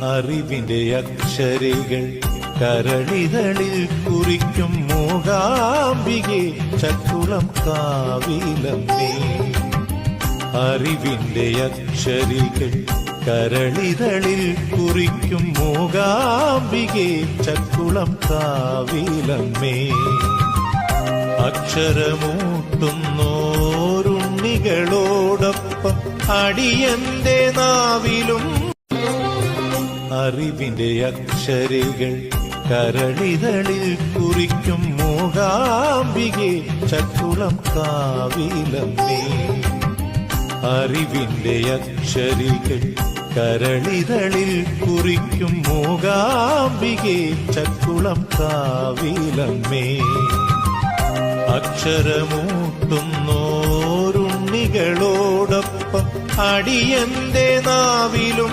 അറിവിന്റെ അക്ഷരികൾ കരളിതളിൽ കുറിക്കും മൂകാംബികെ ചക്കുളം കാവിലമ്മേ. അറിവിന്റെ അക്ഷരികൾ കരളിതളിൽ കുറിക്കും മൂകാംബികെ ചക്കുളം കാവിലമ്മേ. അക്ഷരമൂട്ടുന്നോരുണ്ണികളോടൊപ്പം അടിയന്റെ നാവിലും അറിവിന്റെ അക്ഷരികൾ കരളിതളിൽ കുറിക്കും മൂകാംബികെ ചക്കുളം കാവിലമ്മേ. അറിവിന്റെ അക്ഷരികൾ കരളിതളിൽ കുറിക്കും മൂകാംബികെ ചക്കുളം കാവിലമ്മേ. അക്ഷരമൂട്ടുന്നോരുണ്ണികളോടൊപ്പം അടിയന്റെ നാവിലും